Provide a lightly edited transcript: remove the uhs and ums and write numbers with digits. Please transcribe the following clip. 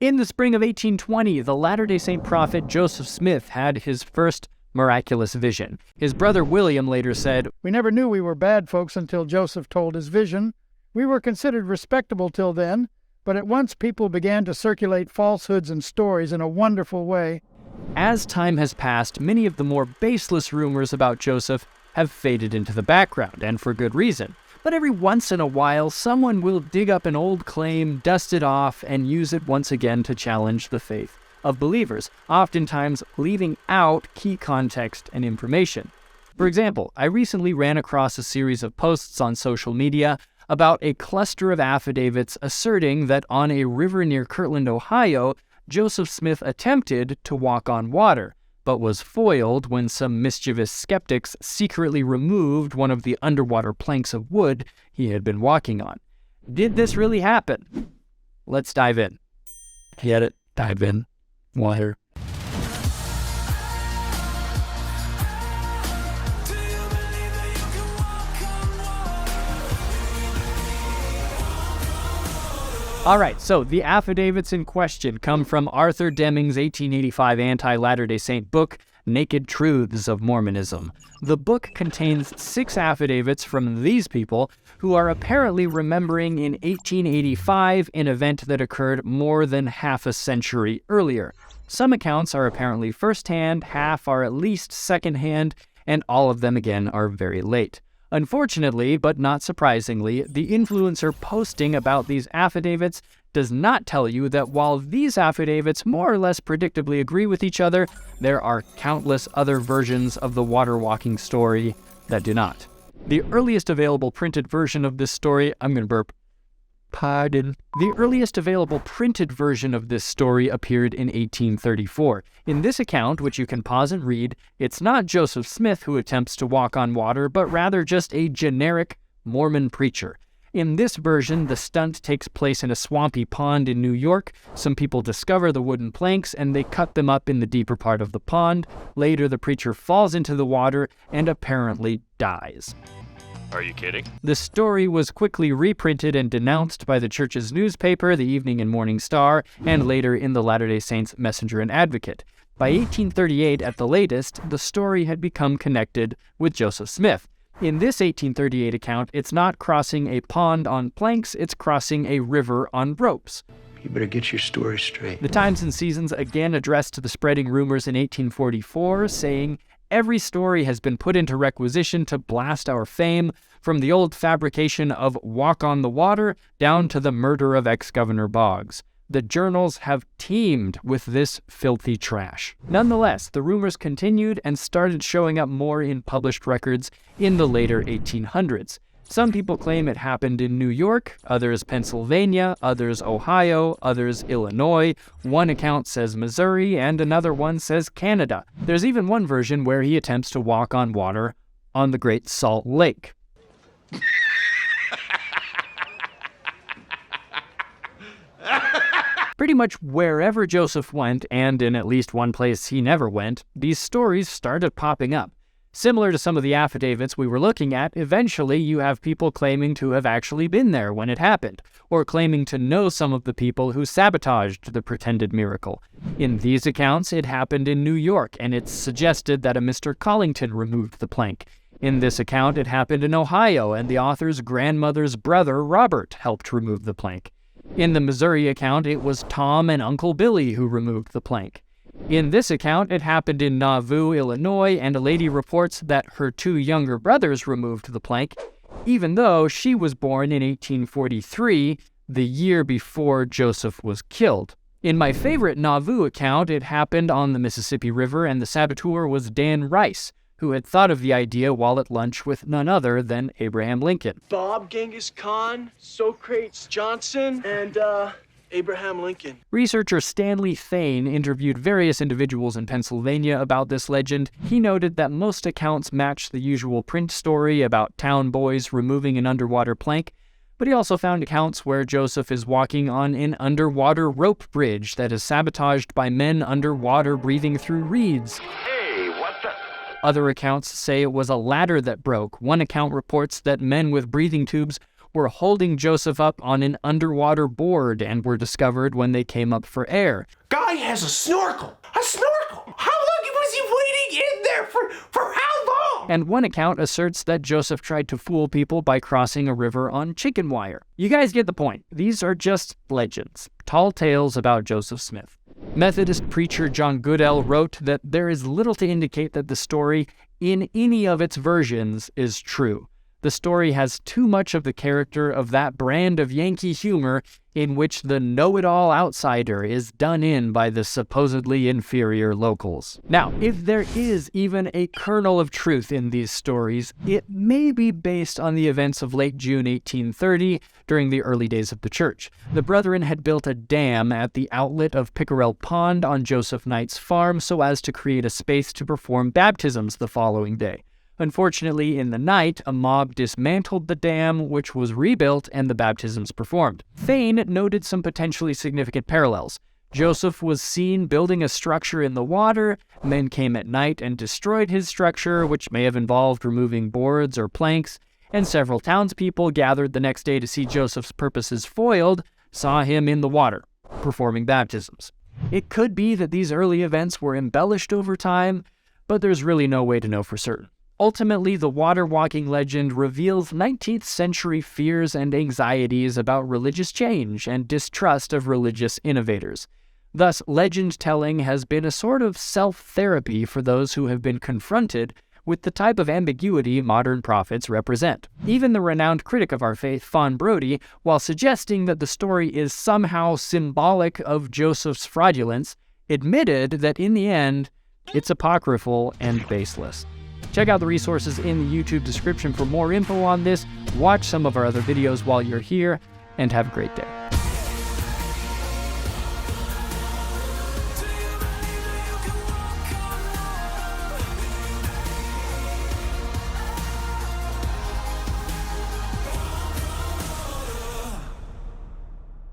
In the spring of 1820, the Latter-day Saint prophet Joseph Smith had his first miraculous vision. His brother William later said, "We never knew we were bad folks until Joseph told his vision. We were considered respectable till then, but at once people began to circulate falsehoods and stories in a wonderful way." As time has passed, many of the more baseless rumors about Joseph have faded into the background, and for good reason. But every once in a while, someone will dig up an old claim, dust it off, and use it once again to challenge the faith of believers, oftentimes leaving out key context and information. For example, I recently ran across a series of posts on social media about a cluster of affidavits asserting that on a river near Kirtland, Ohio, Joseph Smith attempted to walk on water, but was foiled when some mischievous skeptics secretly removed one of the underwater planks of wood he had been walking on. Did this really happen? Let's dive in. Get it? Dive in. Water. All right, so the affidavits in question come from Arthur Deming's 1885 anti-Latter-day Saint book, Naked Truths of Mormonism. The book contains 6 affidavits from these people who are apparently remembering in 1885 an event that occurred more than half a century earlier. Some accounts are apparently first-hand, half are at least second-hand, and all of them again are very late. Unfortunately, but not surprisingly, the influencer posting about these affidavits does not tell you that while these affidavits more or less predictably agree with each other, there are countless other versions of the water walking story that do not. The earliest available printed version of this story, The earliest available printed version of this story appeared in 1834. In this account, which you can pause and read, it's not Joseph Smith who attempts to walk on water, but rather just a generic Mormon preacher. In this version, the stunt takes place in a swampy pond in New York. Some people discover the wooden planks and they cut them up in the deeper part of the pond. Later, the preacher falls into the water and apparently dies. Are you kidding? The story was quickly reprinted and denounced by the church's newspaper, the Evening and Morning Star, and later in the Latter-day Saints Messenger and Advocate. By 1838, at the latest, the story had become connected with Joseph Smith. In this 1838 account, it's not crossing a pond on planks, it's crossing a river on ropes. You better get your story straight. The Times and Seasons again addressed the spreading rumors in 1844, saying, "Every story has been put into requisition to blast our fame, from the old fabrication of Walk on the Water down to the murder of ex-Governor Boggs. The journals have teemed with this filthy trash." Nonetheless, the rumors continued and started showing up more in published records in the later 1800s. Some people claim it happened in New York, others Pennsylvania, others Ohio, others Illinois. One account says Missouri, and another one says Canada. There's even one version where he attempts to walk on water on the Great Salt Lake. Pretty much wherever Joseph went, and in at least one place he never went, these stories started popping up. Similar to some of the affidavits we were looking at, eventually you have people claiming to have actually been there when it happened, or claiming to know some of the people who sabotaged the pretended miracle. In these accounts, it happened in New York, and it's suggested that a Mr. Collington removed the plank. In this account, it happened in Ohio, and the author's grandmother's brother, Robert, helped remove the plank. In the Missouri account, it was Tom and Uncle Billy who removed the plank. In this account, it happened in Nauvoo, Illinois, and a lady reports that her 2 younger brothers removed the plank, even though she was born in 1843, the year before Joseph was killed. In my favorite Nauvoo account, it happened on the Mississippi River, and the saboteur was Dan Rice, who had thought of the idea while at lunch with none other than Abraham Lincoln. Bob Genghis Khan, Socrates Johnson, and Abraham Lincoln. Researcher Stanley Thayne interviewed various individuals in Pennsylvania about this legend. He noted that most accounts matched the usual print story about town boys removing an underwater plank, but he also found accounts where Joseph is walking on an underwater rope bridge that is sabotaged by men underwater breathing through reeds. Other accounts say it was a ladder that broke. One account reports that men with breathing tubes were holding Joseph up on an underwater board and were discovered when they came up for air. Guy has a snorkel! A snorkel! How long was he waiting in there for how long? And one account asserts that Joseph tried to fool people by crossing a river on chicken wire. You guys get the point. These are just legends, tall tales about Joseph Smith. Methodist preacher John Goodell wrote that there is little to indicate that the story, in any of its versions, is true. The story has too much of the character of that brand of Yankee humor in which the know-it-all outsider is done in by the supposedly inferior locals. Now, if there is even a kernel of truth in these stories, it may be based on the events of late June 1830 during the early days of the church. The Brethren had built a dam at the outlet of Pickerel Pond on Joseph Knight's farm so as to create a space to perform baptisms the following day. Unfortunately, in the night, a mob dismantled the dam, which was rebuilt, and the baptisms performed. Thayne noted some potentially significant parallels. Joseph was seen building a structure in the water, men came at night and destroyed his structure, which may have involved removing boards or planks, and several townspeople gathered the next day to see Joseph's purposes foiled, saw him in the water, performing baptisms. It could be that these early events were embellished over time, but there's really no way to know for certain. Ultimately, the water-walking legend reveals 19th century fears and anxieties about religious change and distrust of religious innovators. Thus, legend-telling has been a sort of self-therapy for those who have been confronted with the type of ambiguity modern prophets represent. Even the renowned critic of our faith, Fawn Brodie, while suggesting that the story is somehow symbolic of Joseph's fraudulence, admitted that in the end, it's apocryphal and baseless. Check out the resources in the YouTube description for more info on this, watch some of our other videos while you're here, and have a great day.